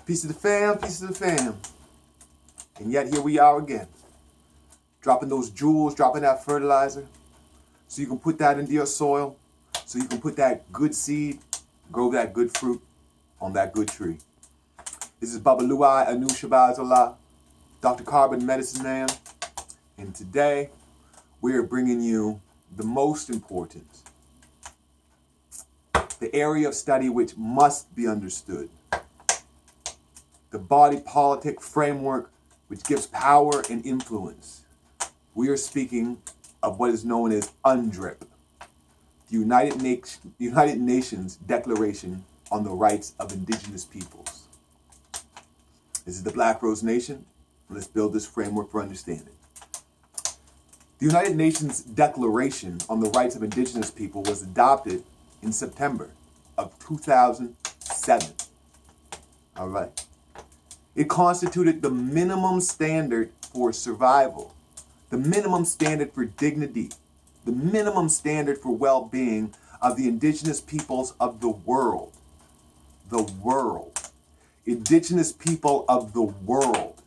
Peace to the fam, peace to the fam. And yet here we are again. Dropping those jewels, dropping that fertilizer. So you can put that into your soil. So you can put that good seed, grow that good fruit on that good tree. This is Baba Luai Anu Shabazallah, Dr. Carbon Medicine Man. And today we are bringing you the most important, the area of study which must be understood, the body politic framework which gives power and influence. We are speaking of what is known as UNDRIP, the United Nations Declaration on the Rights of Indigenous Peoples. This is the Black Rose Nation. Let's build this framework for understanding. The United Nations Declaration on the Rights of Indigenous People was adopted in September of 2007. All right. It constituted the minimum standard for survival, the minimum standard for dignity, the minimum standard for well-being of the indigenous peoples of the world. The world. Indigenous people of the world.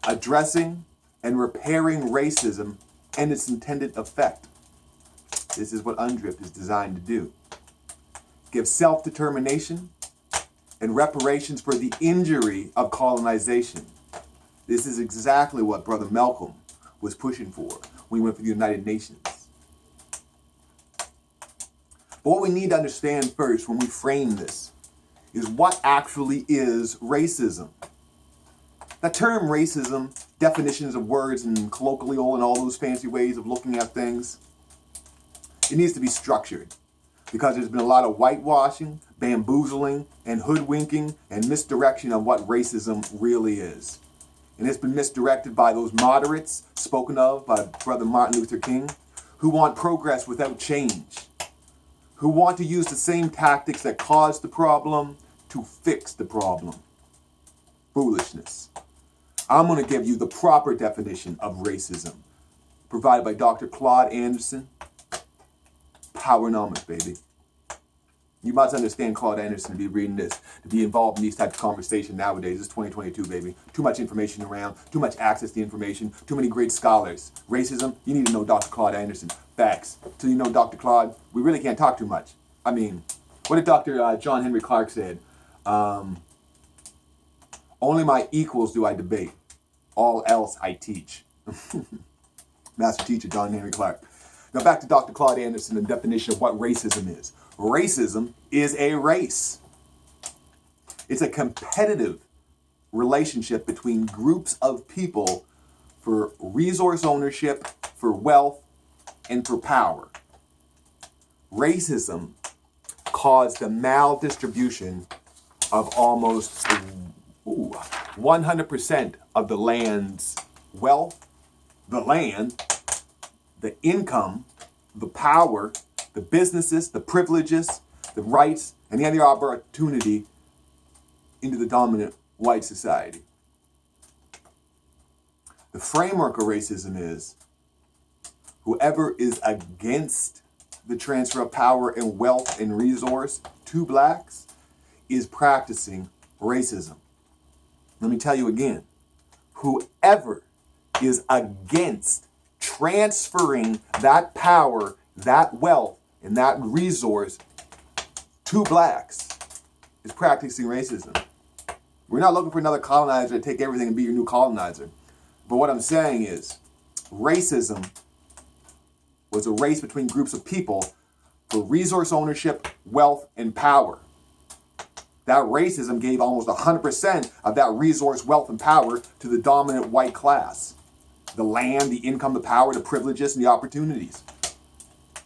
Addressing and repairing racism and its intended effect. This is what UNDRIP is designed to do. Give self-determination and reparations for the injury of colonization. This is exactly what Brother Malcolm was pushing for when he went for the United Nations. But what we need to understand first when we frame this is what actually is racism. The term racism, definitions of words and colloquial and all those fancy ways of looking at things, it needs to be structured because there's been a lot of whitewashing, bamboozling, and hoodwinking and misdirection of what racism really is. And it's been misdirected by those moderates spoken of by Brother Martin Luther King who want progress without change, who want to use the same tactics that caused the problem to fix the problem. Foolishness. I'm going to give you the proper definition of racism, provided by Dr. Claude Anderson. Powernomics, baby. You must understand Claude Anderson to be reading this, to be involved in these types of conversations nowadays. It's 2022, baby. Too much information around, too much access to information, too many great scholars. Racism, you need to know Dr. Claude Anderson. Facts. Till you know Dr. Claude, we really can't talk too much. I mean, what did Dr. John Henry Clark said? Only my equals do I debate. All else I teach. Master teacher John Henry Clark. Now back to Dr. Claude Anderson and the definition of what racism is. Racism is a race. It's a competitive relationship between groups of people for resource ownership, for wealth, and for power. Racism caused the maldistribution of almost 100% of the land's wealth, the land, the income, the power, the businesses, the privileges, the rights, and any opportunity into the dominant white society. The framework of racism is whoever is against the transfer of power and wealth and resource to blacks is practicing racism. Let me tell you again, whoever is against transferring that power, that wealth, and that resource to blacks is practicing racism. We're not looking for another colonizer to take everything and be your new colonizer. But what I'm saying is, racism was a race between groups of people for resource ownership, wealth, and power. That racism gave almost 100% of that resource, wealth, and power to the dominant white class. The land, the income, the power, the privileges, and the opportunities.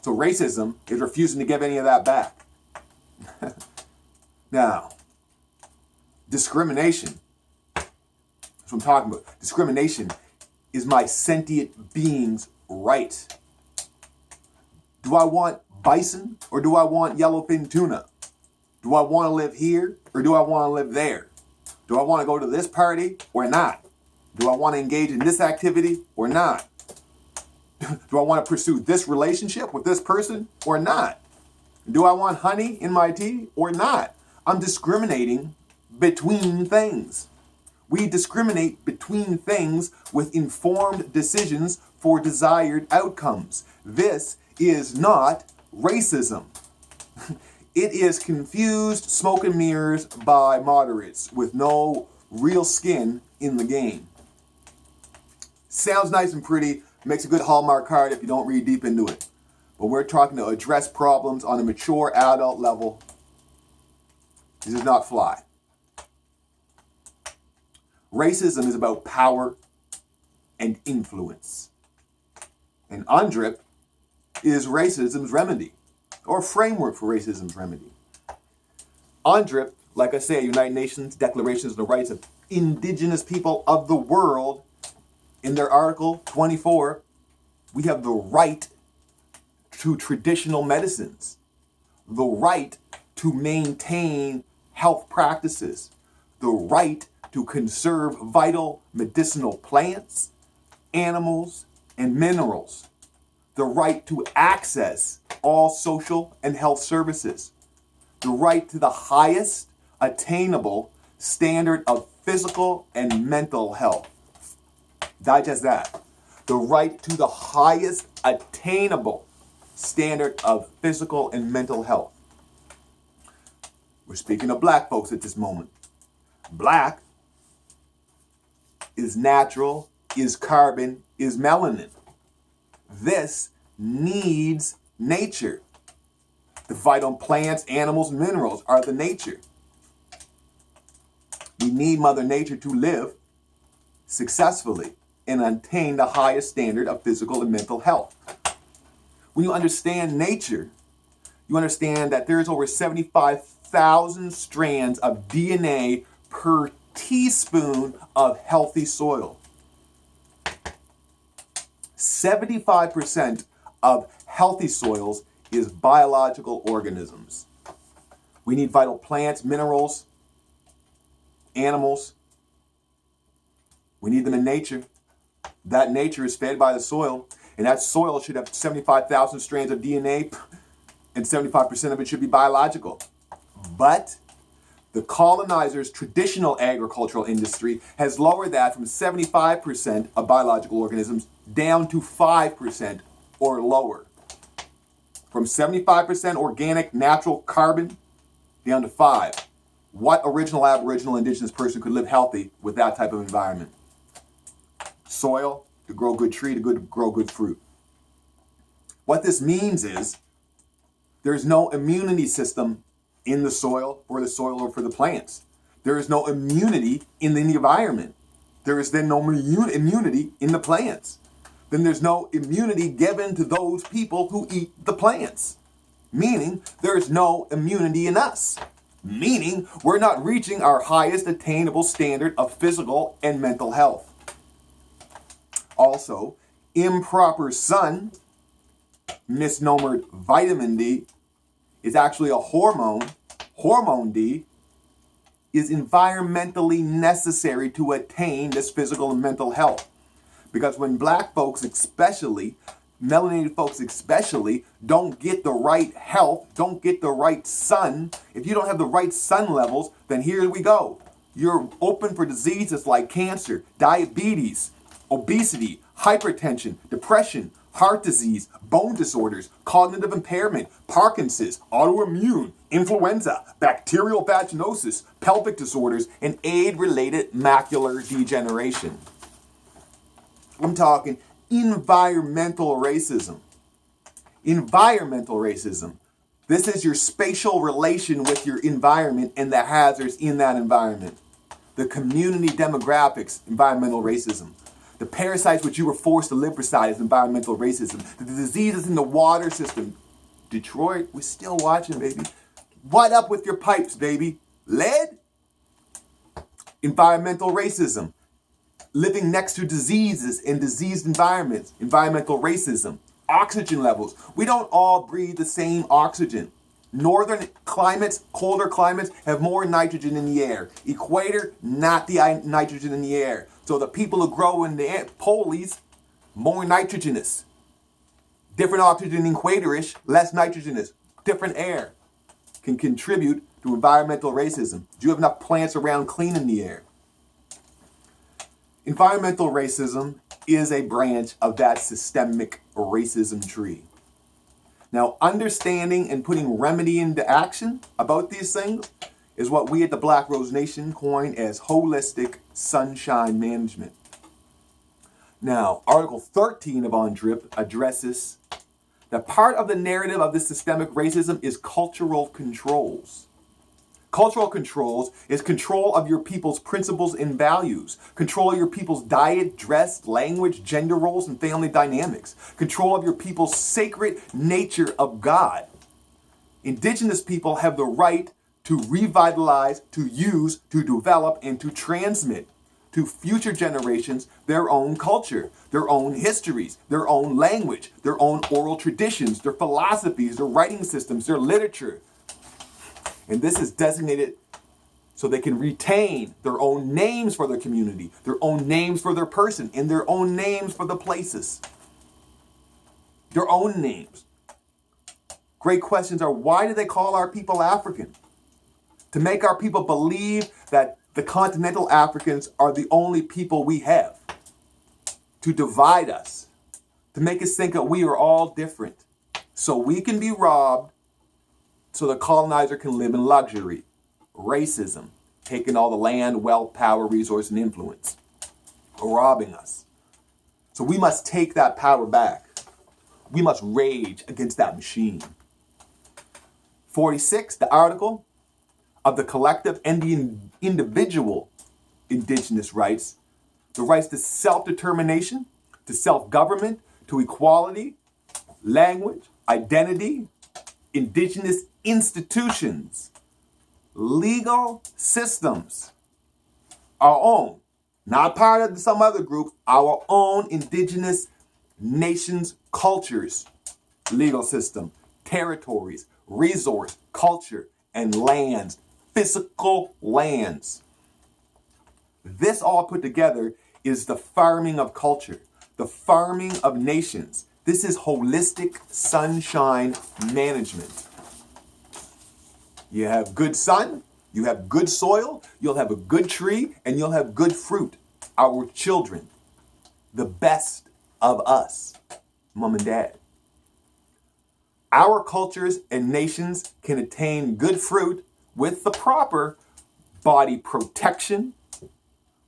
So racism is refusing to give any of that back. Now, discrimination. That's what I'm talking about. Discrimination is my sentient being's right. Do I want bison or do I want yellowfin tuna? Do I want to live here or do I want to live there? Do I want to go to this party or not? Do I want to engage in this activity or not? Do I want to pursue this relationship with this person or not? Do I want honey in my tea or not? I'm discriminating between things. We discriminate between things with informed decisions for desired outcomes. This is not racism. It is confused smoke and mirrors by moderates with no real skin in the game. Sounds nice and pretty, makes a good Hallmark card if you don't read deep into it. But we're talking to address problems on a mature adult level. This does not fly. Racism is about power and influence. And UNDRIP is racism's remedy, or framework for racism's remedy. UNDRIP, like I say, United Nations Declaration on the Rights of Indigenous People of the World, in their Article 24, we have the right to traditional medicines, the right to maintain health practices, the right to conserve vital medicinal plants, animals, and minerals, the right to access all social and health services, the right to the highest attainable standard of physical and mental health. Digest that. The right to the highest attainable standard of physical and mental health. We're speaking of black folks at this moment. Black is natural, is carbon, is melanin. This needs nature. The vital plants, animals, and minerals are the nature. We need Mother Nature to live successfully and attain the highest standard of physical and mental health. When you understand nature, you understand that there's over 75,000 strands of DNA per teaspoon of healthy soil. 75% of healthy soils is biological organisms. We need vital plants, minerals, animals. We need them in nature. That nature is fed by the soil, and that soil should have 75,000 strands of DNA, and 75% of it should be biological. But the colonizers' traditional agricultural industry has lowered that from 75% of biological organisms down to 5% or lower. From 75% organic natural carbon down to 5%. What original Aboriginal Indigenous person could live healthy with that type of environment? Soil to grow good tree, to grow good fruit. What this means is there's no immunity system in the soil or for the plants. There is no immunity in the environment. There is then no immunity in the plants. Then there's no immunity given to those people who eat the plants. Meaning there is no immunity in us. Meaning we're not reaching our highest attainable standard of physical and mental health. Also, improper sun, misnomered vitamin D, is actually a hormone. Hormone D is environmentally necessary to attain this physical and mental health. Because when black folks especially, melanated folks especially, don't get the right health, don't get the right sun, if you don't have the right sun levels, then here we go. You're open for diseases like cancer, diabetes, obesity, hypertension, depression, heart disease, bone disorders, cognitive impairment, Parkinson's, autoimmune, influenza, bacterial vaginosis, pelvic disorders, and AIDS-related macular degeneration. I'm talking environmental racism. Environmental racism. This is your spatial relation with your environment and the hazards in that environment. The community demographics, environmental racism. The parasites which you were forced to live beside is environmental racism. The diseases in the water system. Detroit, we're still watching, baby. What up with your pipes, baby? Lead? Environmental racism. Living next to diseases in diseased environments. Environmental racism. Oxygen levels. We don't all breathe the same oxygen. Northern climates, colder climates, have more nitrogen in the air. Equator, not the nitrogen in the air. So the people who grow in the poles, more nitrogenous. Different oxygen in equatorish, less nitrogenous. Different air can contribute to environmental racism. Do you have enough plants around cleaning the air? Environmental racism is a branch of that systemic racism tree. Now, understanding and putting remedy into action about these things is what we at the Black Rose Nation coin as holistic sunshine management. Now, Article 13 of UNDRIP addresses that part of the narrative of this systemic racism is cultural controls. Cultural controls is control of your people's principles and values, control of your people's diet, dress, language, gender roles, and family dynamics, control of your people's sacred nature of God. Indigenous people have the right to revitalize, to use, to develop, and to transmit to future generations their own culture, their own histories, their own language, their own oral traditions, their philosophies, their writing systems, their literature. And this is designated so they can retain their own names for their community, their own names for their person, and their own names for the places. Their own names. Great questions are, why do they call our people African? To make our people believe that the continental Africans are the only people we have. To divide us. To make us think that we are all different. So we can be robbed, so the colonizer can live in luxury. Racism. Taking all the land, wealth, power, resource, and influence. Robbing us. So we must take that power back. We must rage against that machine. 46, the article of the collective and the individual indigenous rights, the rights to self-determination, to self-government, to equality, language, identity, indigenous institutions, legal systems, our own, not part of some other group, our own indigenous nations, cultures, legal system, territories, resource, culture, and lands, physical lands. This all put together is the farming of culture, the farming of nations. This is holistic sunshine management. You have good sun, you have good soil, you'll have a good tree, and you'll have good fruit. Our children, the best of us, mom and dad. Our cultures and nations can attain good fruit with the proper body protection,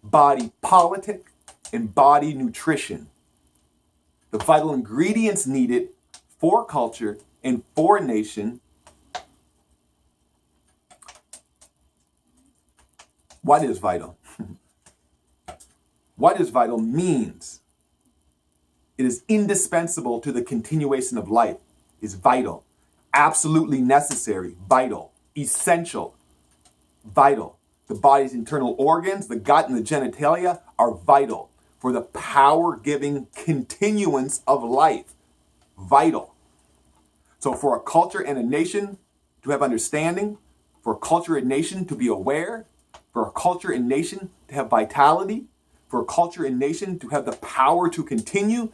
body politic, and body nutrition. The vital ingredients needed for culture and for a nation. What is vital? What is vital means it is indispensable to the continuation of life. Is vital, absolutely necessary, vital, essential, vital. The body's internal organs, the gut and the genitalia are vital for the power-giving continuance of life. Vital. So for a culture and a nation to have understanding, for a culture and nation to be aware, for a culture and nation to have vitality, for a culture and nation to have the power to continue,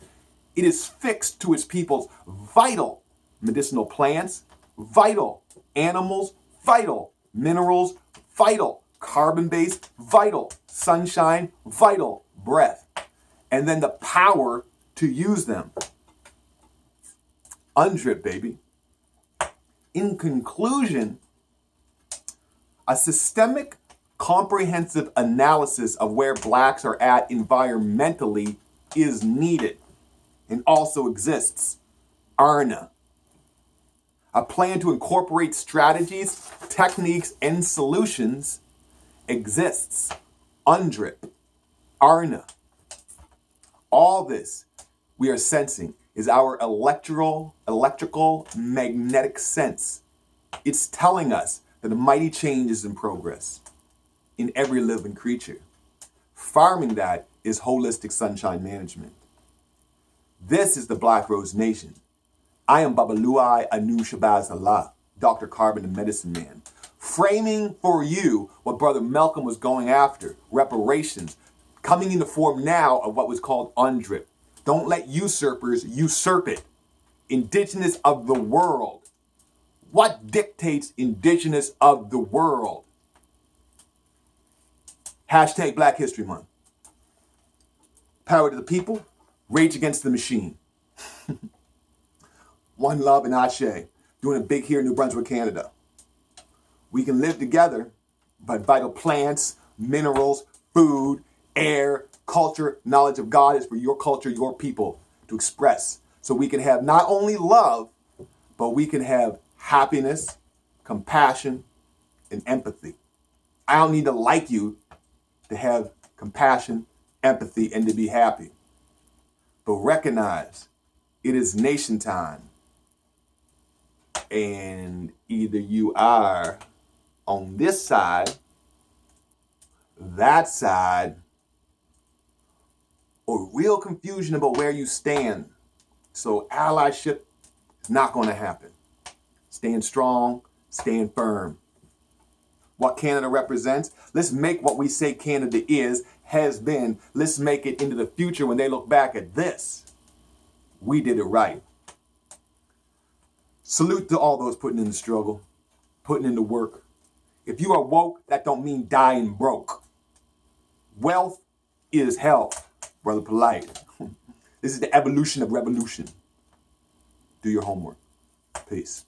it is fixed to its people's vital medicinal plants, vital animals, vital minerals, vital carbon-based, vital sunshine, vital breath, and then the power to use them. UNDRIP, baby. In conclusion, a systemic, comprehensive analysis of where blacks are at environmentally is needed and also exists. ARNA. A plan to incorporate strategies, techniques, and solutions exists. UNDRIP, ARNA. All this we are sensing is our electrical magnetic sense. It's telling us that a mighty change is in progress in every living creature. Farming that is holistic sunshine management. This is the Black Rose Nation. I am Babaluai Anu Shabazz Allah, Dr. Carbon, the Medicine Man, framing for you what Brother Malcolm was going after, reparations, coming in the form now of what was called UNDRIP. Don't let usurpers usurp it. Indigenous of the world, What dictates indigenous of the world? Hashtag Black History Month. Power to the people, rage against the machine. One love and Ashe. Doing it big here in New Brunswick, Canada. We can live together, but vital plants, minerals, food, air, culture, knowledge of God is for your culture, your people to express. So we can have not only love, but we can have happiness, compassion, and empathy. I don't need to like you to have compassion, empathy, and to be happy. But recognize it is nation time. And either you are on this side, that side, or real confusion about where you stand. So allyship is not going to happen. Stand strong, stand firm. What Canada represents, let's make what we say Canada is, has been, let's make it into the future when they look back at this. We did it right. Salute to all those putting in the struggle, putting in the work. If you are woke, that don't mean dying broke. Wealth is health, Brother Polite. This is the evolution of revolution. Do your homework. Peace.